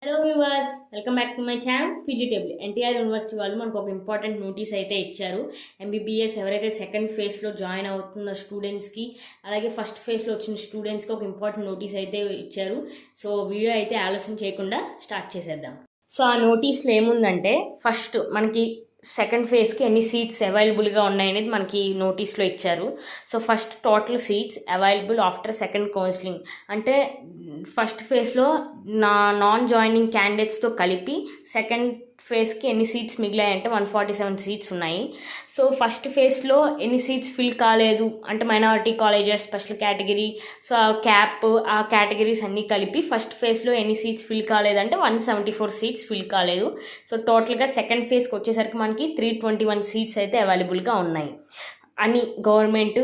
Hello viewers, welcome back to my channel పీజీటేబుల్. NTR university వాళ్ళు మనకు ఒక ఇంపార్టెంట్ నోటీస్ అయితే ఇచ్చారు. MBBS ఎవరైతే సెకండ్ ఫేజ్లో జాయిన్ అవుతున్న స్టూడెంట్స్కి, అలాగే ఫస్ట్ ఫేజ్లో వచ్చిన స్టూడెంట్స్కి ఒక ఇంపార్టెంట్ నోటీస్ అయితే ఇచ్చారు. సో వీడియో అయితే ఆలస్యం చేయకుండా స్టార్ట్ చేసేద్దాం. సో ఆ నోటీస్లో ఏముందంటే, ఫస్ట్ మనకి సెకండ్ ఫేజ్కి ఎన్ని సీట్స్ అవైలబుల్గా ఉన్నాయనేది మనకి నోటీస్లో ఇచ్చారు. So first total seats available after second counselling అంటే ఫస్ట్ ఫేజ్లో నాన్ జాయినింగ్ క్యాండిడేట్స్తో కలిపి సెకండ్ ఫేజ్కి ఎన్ని సీట్స్ మిగిలాయంటే 147 సీట్స్ ఉన్నాయి. సో ఫస్ట్ ఫేజ్లో ఎన్ని సీట్స్ ఫిల్ కాలేదు అంటే minority colleges, special category, so cap ఆ కేటగిరీస్ అన్నీ కలిపి ఫస్ట్ ఫేజ్లో ఎన్ని సీట్స్ ఫిల్ కాలేదంటే 174 సీట్స్ ఫిల్ కాలేదు. సో టోటల్గా సెకండ్ ఫేజ్కి వచ్చేసరికి మనకి 321 సీట్స్ అయితే అవైలబుల్గా ఉన్నాయి. అన్ని government,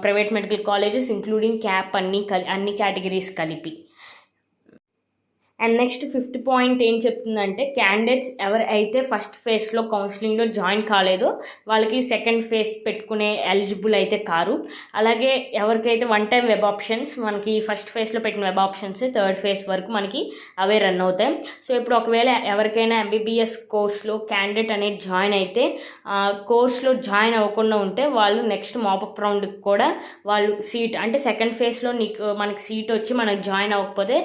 private medical colleges including cap అన్ని కేటగిరీస్ కలిపి. అండ్ నెక్స్ట్ ఫిఫ్త్ పాయింట్ ఏం చెప్తుందంటే, క్యాండిడేట్స్ ఎవరైతే ఫస్ట్ ఫేజ్లో కౌన్సిలింగ్లో జాయిన్ కాలేదో వాళ్ళకి సెకండ్ ఫేజ్ పెట్టుకునే ఎలిజిబుల్ అయితే కారు. అలాగే ఎవరికైతే వన్ టైం వెబ్ ఆప్షన్స్ మనకి ఫస్ట్ ఫేజ్లో పెట్టిన వెబ్ ఆప్షన్స్ థర్డ్ ఫేజ్ వరకు మనకి అవే రన్ అవుతాయి. సో ఇప్పుడు ఒకవేళ ఎవరికైనా MBBS కోర్స్లో క్యాండిడేట్ అనేది జాయిన్ అయితే కోర్స్లో జాయిన్ అవ్వకుండా ఉంటే వాళ్ళు నెక్స్ట్ మాపప్ రౌండ్కి కూడా వాళ్ళు సీట్ అంటే సెకండ్ ఫేజ్లో మనకి సీట్ వచ్చి మనకి జాయిన్ అవ్వకపోతే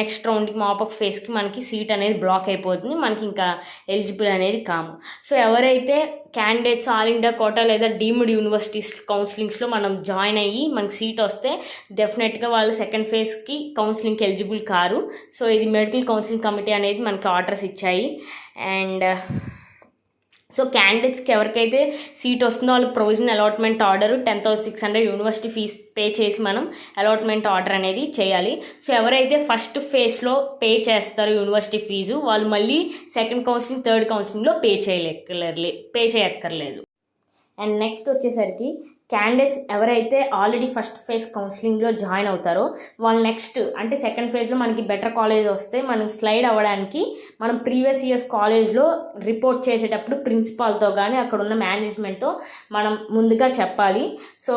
నెక్స్ట్ రౌండ్కి మాపప్ ఫేజ్కి మనకి సీట్ అనేది బ్లాక్ అయిపోతుంది, మనకి ఇంకా ఎలిజిబుల్ అనేది కాము. సో ఎవరైతే క్యాండిడేట్స్ ఆల్ ఇండియా కోటా లేదా డీమ్డ్ యూనివర్సిటీస్ కౌన్సిలింగ్స్లో మనం జాయిన్ అయ్యి మనకి సీట్ వస్తే డెఫినెట్గా వాళ్ళు సెకండ్ ఫేజ్కి కౌన్సిలింగ్కి ఎలిజిబుల్ కారు. సో ఇది మెడికల్ కౌన్సిలింగ్ కమిటీ అనేది మనకి ఆర్డర్స్ ఇచ్చాయి. అండ్ సో క్యాండిడేట్స్కి ఎవరికైతే సీట్ వస్తుందో వాళ్ళు provisional allotment order 10,600 university fees pay చేసి మనం అలాట్మెంట్ ఆర్డర్ అనేది చేయాలి. సో ఎవరైతే ఫస్ట్ ఫేజ్లో పే చేస్తారో యూనివర్సిటీ ఫీజు వాళ్ళు మళ్ళీ సెకండ్ కౌన్సిలింగ్, థర్డ్ కౌన్సిలింగ్లో పే చేయక్కర్లేదు. అండ్ నెక్స్ట్ వచ్చేసరికి క్యాండిడేట్స్ ఎవరైతే ఆల్రెడీ ఫస్ట్ ఫేజ్ కౌన్సిలింగ్లో జాయిన్ అవుతారో వాళ్ళు నెక్స్ట్ అంటే సెకండ్ ఫేజ్లో మనకి బెటర్ కాలేజ్ వస్తే మనం స్లైడ్ అవ్వడానికి మనం ప్రీవియస్ ఇయర్స్ కాలేజ్లో రిపోర్ట్ చేసేటప్పుడు ప్రిన్సిపాల్తో కానీ అక్కడ ఉన్న మేనేజ్మెంట్తో మనం ముందుగా చెప్పాలి. సో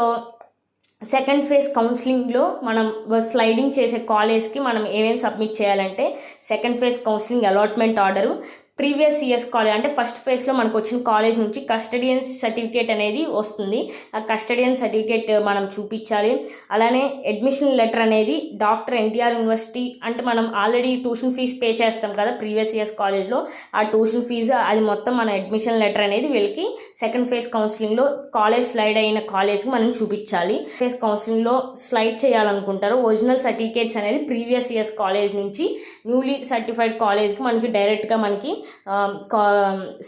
సెకండ్ ఫేజ్ కౌన్సిలింగ్లో మనం స్లైడింగ్ చేసే కాలేజ్కి మనం ఏమేమి సబ్మిట్ చేయాలంటే second phase counselling allotment order, previous years college అంటే ఫస్ట్ ఫేజ్లో మనకు వచ్చిన కాలేజ్ నుంచి కస్టడియన్స్ సర్టిఫికేట్ అనేది వస్తుంది. ఆ కస్టడియన్ సర్టిఫికేట్ మనం చూపించాలి. అలానే అడ్మిషన్ లెటర్ అనేది డాక్టర్ ఎన్టీఆర్ యూనివర్సిటీ అంటే మనం ఆల్రెడీ ట్యూషన్ ఫీజు పే చేస్తాం కదా ప్రీవియస్ ఇయర్స్ కాలేజ్లో, ఆ ట్యూషన్ ఫీజు అది మొత్తం మన అడ్మిషన్ లెటర్ అనేది వీళ్ళకి సెకండ్ ఫేజ్ కౌన్సిలింగ్లో కాలేజ్ స్లైడ్ అయిన కాలేజ్కి మనం చూపించాలి. ఫేజ్ కౌన్సిలింగ్లో స్లైడ్ చేయాలనుకుంటారు ఒరిజినల్ సర్టిఫికేట్స్ అనేది ప్రీవియస్ ఇయర్స్ కాలేజ్ నుంచి న్యూలీ సర్టిఫైడ్ కాలేజ్కి మనకి డైరెక్ట్గా మనకి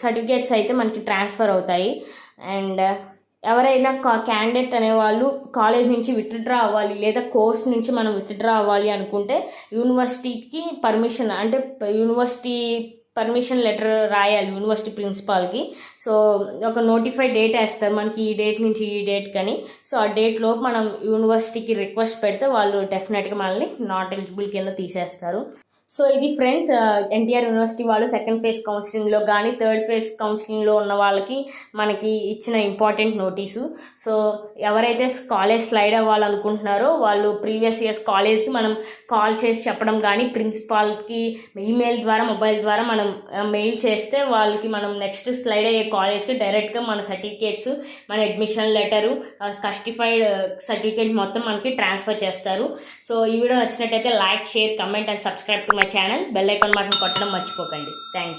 సర్టిఫికేట్స్ అయితే మనకి ట్రాన్స్ఫర్ అవుతాయి. అండ్ ఎవరైనా క్యాండిడేట్ అనేవాళ్ళు కాలేజ్ నుంచి విత్డ్రా అవ్వాలి లేదా కోర్స్ నుంచి మనం విత్డ్రా అవ్వాలి అనుకుంటే యూనివర్సిటీకి పర్మిషన్ అంటే యూనివర్సిటీ పర్మిషన్ లెటర్ రాయాలి యూనివర్సిటీ ప్రిన్సిపాల్కి. సో ఒక నోటిఫైడ్ డేట్ వేస్తారు మనకి ఈ డేట్ నుంచి ఈ డేట్ కానీ. సో ఆ డేట్లో మనం యూనివర్సిటీకి రిక్వెస్ట్ పెడితే వాళ్ళు డెఫినెట్గా మనల్ని నాట్ ఎలిజిబుల్ కింద తీసేస్తారు. సో ఇది ఫ్రెండ్స్ ఎన్టీఆర్ యూనివర్సిటీ వాళ్ళు సెకండ్ ఫేజ్ కౌన్సిలింగ్లో కానీ థర్డ్ ఫేజ్ కౌన్సిలింగ్లో ఉన్న వాళ్ళకి మనకి ఇచ్చిన ఇంపార్టెంట్ నోటీసు. సో ఎవరైతే కాలేజ్ స్లైడ్ అవ్వాలనుకుంటున్నారో వాళ్ళు ప్రీవియస్ ఇయర్స్ కాలేజ్కి మనం కాల్ చేసి చెప్పడం కానీ ప్రిన్సిపాల్కి ఈమెయిల్ ద్వారా మొబైల్ ద్వారా మనం మెయిల్ చేస్తే వాళ్ళకి మనం నెక్స్ట్ స్లైడ్ అయ్యే కాలేజ్కి డైరెక్ట్గా మన సర్టిఫికేట్స్, మన అడ్మిషన్ లెటరు, కస్టిఫైడ్ సర్టిఫికేట్ మొత్తం మనకి ట్రాన్స్ఫర్ చేస్తారు. సో ఈ వీడియో నచ్చినట్టయితే like, share, comment and subscribe to my channel. Bell icon మాత్రం కొట్టడం మర్చిపోకండి. Thank you.